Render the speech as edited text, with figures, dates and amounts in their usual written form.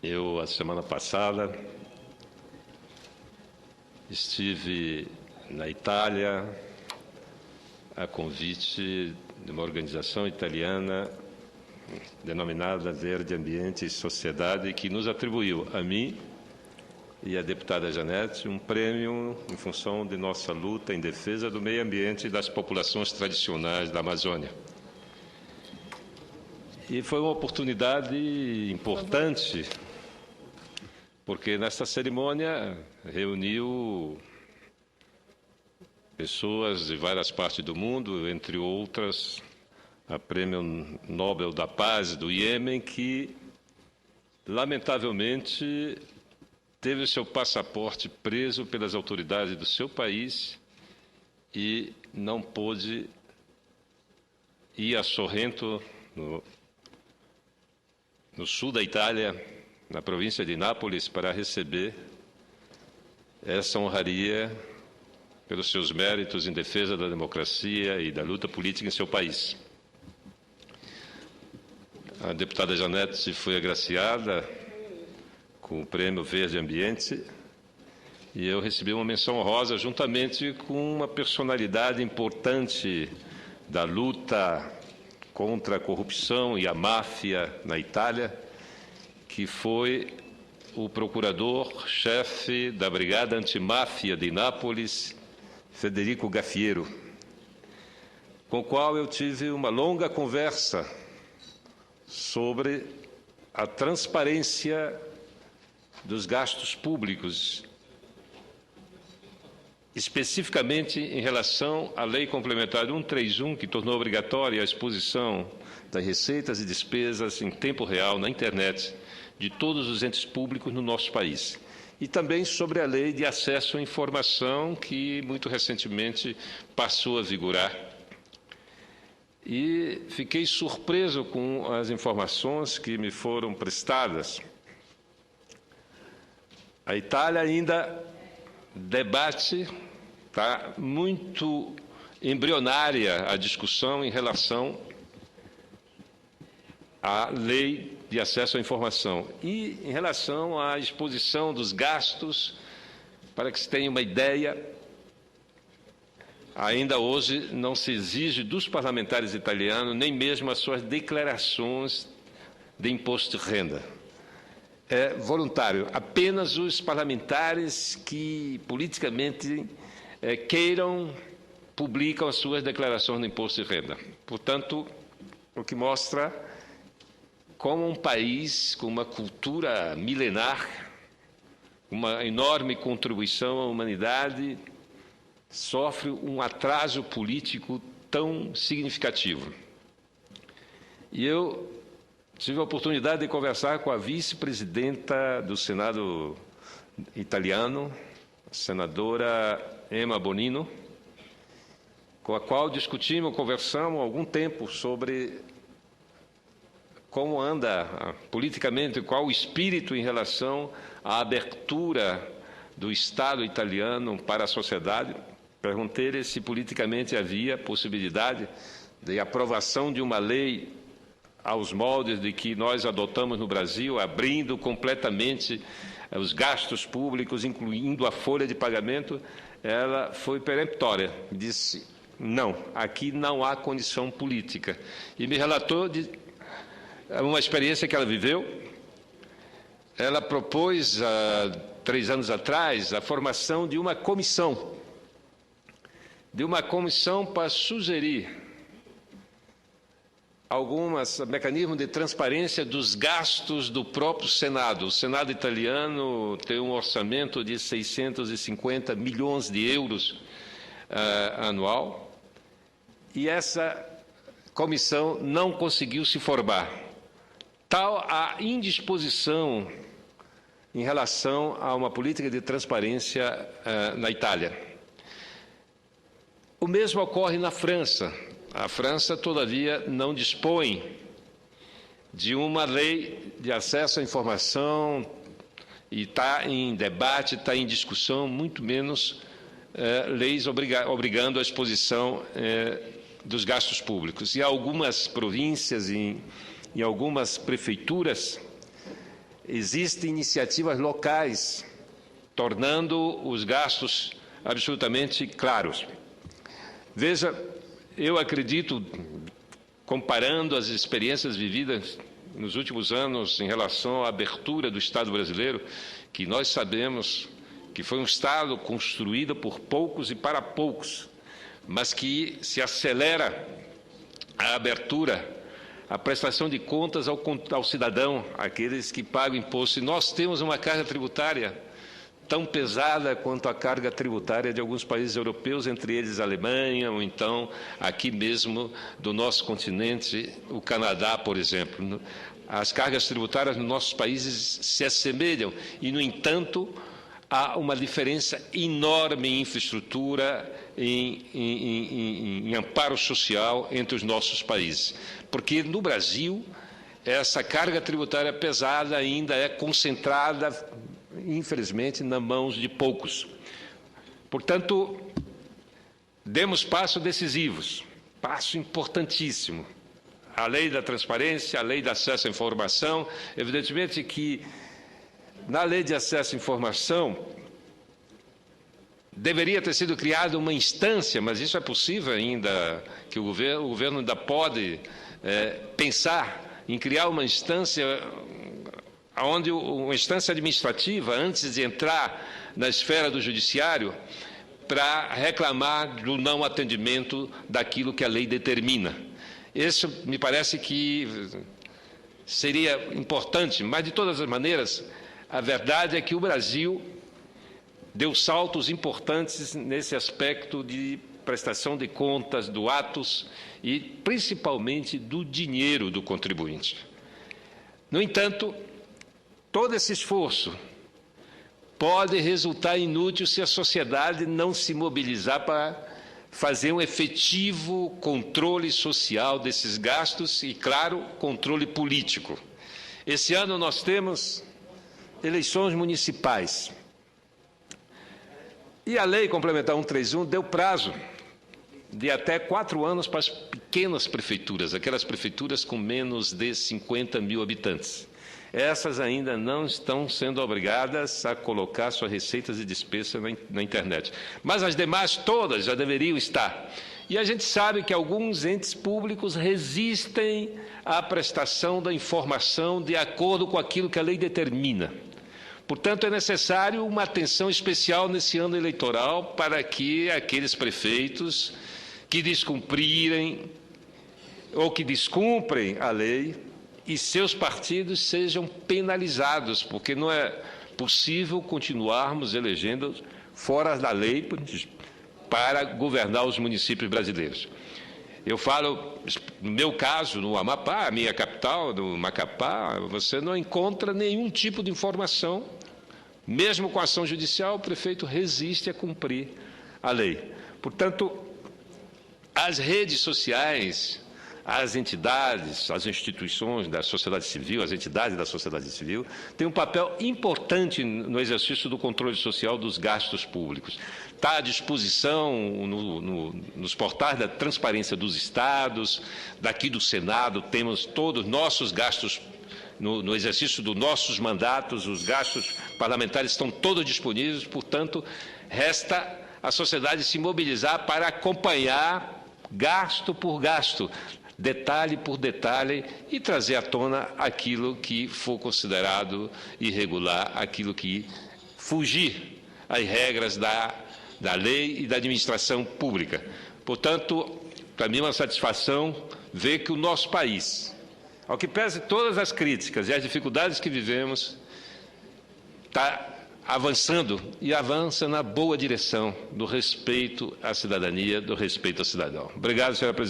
A semana passada, estive na Itália a convite de uma organização italiana denominada Verde Ambiente e Sociedade, que nos atribuiu, a mim e à deputada Janete, um prêmio em função de nossa luta em defesa do meio ambiente e das populações tradicionais da Amazônia. E foi uma oportunidade importante, porque nesta cerimônia reuniu pessoas de várias partes do mundo, entre outras, a Prêmio Nobel da Paz do Iêmen, que, lamentavelmente, teve seu passaporte preso pelas autoridades do seu país e não pôde ir a Sorrento, no sul da Itália, na província de Nápoles, para receber essa honraria pelos seus méritos em defesa da democracia e da luta política em seu país. A deputada Janete foi agraciada com o Prêmio Verde Ambiente e eu recebi uma menção honrosa juntamente com uma personalidade importante da luta contra a corrupção e a máfia na Itália, que foi o procurador-chefe da Brigada Antimáfia de Nápoles, Federico Gaffiero, com o qual eu tive uma longa conversa sobre a transparência dos gastos públicos, especificamente em relação à Lei Complementar 131, que tornou obrigatória a exposição das receitas e despesas em tempo real na internet de todos os entes públicos no nosso país. E também sobre a Lei de Acesso à Informação, que muito recentemente passou a vigorar. E fiquei surpreso com as informações que me foram prestadas. A Itália ainda debate, está muito embrionária a discussão em relação à lei de acesso à informação e em relação à exposição dos gastos, para que se tenha uma ideia, ainda hoje não se exige dos parlamentares italianos nem mesmo as suas declarações de imposto de renda. É voluntário. Apenas os parlamentares que politicamente queiram publicam as suas declarações de imposto de renda. Portanto, o que mostra como um país com uma cultura milenar, uma enorme contribuição à humanidade, sofre um atraso político tão significativo. E eu tive a oportunidade de conversar com a vice-presidenta do Senado italiano, a senadora Emma Bonino, com a qual conversamos há algum tempo sobre como anda politicamente, qual o espírito em relação à abertura do Estado italiano para a sociedade. Perguntei-lhe se politicamente havia possibilidade de aprovação de uma lei aos moldes de que nós adotamos no Brasil, abrindo completamente os gastos públicos, incluindo a folha de pagamento. Ela foi peremptória, disse, não, aqui não há condição política. E me relatou de uma experiência que ela viveu. Ela propôs, há 3 anos atrás, a formação de uma comissão para sugerir alguns mecanismos de transparência dos gastos do próprio Senado. O Senado italiano tem um orçamento de 650 milhões de euros anual, e essa comissão não conseguiu se formar. Tal a indisposição em relação a uma política de transparência na Itália. O mesmo ocorre na França. A França, todavia, não dispõe de uma lei de acesso à informação e está em debate, está em discussão, muito menos leis obrigando a exposição dos gastos públicos. E algumas províncias e algumas prefeituras existem iniciativas locais, tornando os gastos absolutamente claros. Veja, eu acredito, comparando as experiências vividas nos últimos anos em relação à abertura do Estado brasileiro, que nós sabemos que foi um Estado construído por poucos e para poucos, mas que se acelera a abertura, a prestação de contas ao cidadão, aqueles que pagam imposto. E nós temos uma carga tributária tão pesada quanto a carga tributária de alguns países europeus, entre eles a Alemanha, ou então aqui mesmo do nosso continente, o Canadá, por exemplo. As cargas tributárias nos nossos países se assemelham e, no entanto, há uma diferença enorme em infraestrutura, em amparo social entre os nossos países. Porque no Brasil, essa carga tributária pesada ainda é concentrada, infelizmente, nas mãos de poucos. Portanto, demos passos decisivos, passo importantíssimo. A lei da transparência, a lei de acesso à informação, evidentemente que na lei de acesso à informação deveria ter sido criada uma instância, mas isso é possível ainda, que o governo ainda pode pensar em criar uma instância onde uma instância administrativa, antes de entrar na esfera do judiciário, para reclamar do não atendimento daquilo que a lei determina. Isso me parece que seria importante, mas, de todas as maneiras, a verdade é que o Brasil deu saltos importantes nesse aspecto de prestação de contas, do atos e, principalmente, do dinheiro do contribuinte. No entanto, todo esse esforço pode resultar inútil se a sociedade não se mobilizar para fazer um efetivo controle social desses gastos e, claro, controle político. Esse ano nós temos eleições municipais. E a Lei Complementar 131 deu prazo de até 4 anos para as pequenas prefeituras, aquelas prefeituras com menos de 50 mil habitantes. Essas ainda não estão sendo obrigadas a colocar suas receitas de despesa na internet. Mas as demais todas já deveriam estar. E a gente sabe que alguns entes públicos resistem à prestação da informação de acordo com aquilo que a lei determina. Portanto, é necessário uma atenção especial nesse ano eleitoral para que aqueles prefeitos que descumprirem ou que descumprem a lei e seus partidos sejam penalizados, porque não é possível continuarmos elegendo fora da lei para governar os municípios brasileiros. Eu falo, no meu caso, no Amapá, a minha capital, no Macapá, você não encontra nenhum tipo de informação. Mesmo com a ação judicial, o prefeito resiste a cumprir a lei. Portanto, as redes sociais, as entidades, as instituições da sociedade civil, as entidades da sociedade civil, têm um papel importante no exercício do controle social dos gastos públicos. Está à disposição nos portais da transparência dos estados, daqui do Senado, temos todos os nossos gastos no exercício dos nossos mandatos, os gastos parlamentares estão todos disponíveis, portanto, resta a sociedade se mobilizar para acompanhar gasto por gasto, detalhe por detalhe, e trazer à tona aquilo que for considerado irregular, aquilo que fugir às regras da lei e da administração pública. Portanto, para mim é uma satisfação ver que o nosso país, ao que pese todas as críticas e as dificuldades que vivemos, está avançando e avança na boa direção do respeito à cidadania, do respeito ao cidadão. Obrigado, senhora presidente.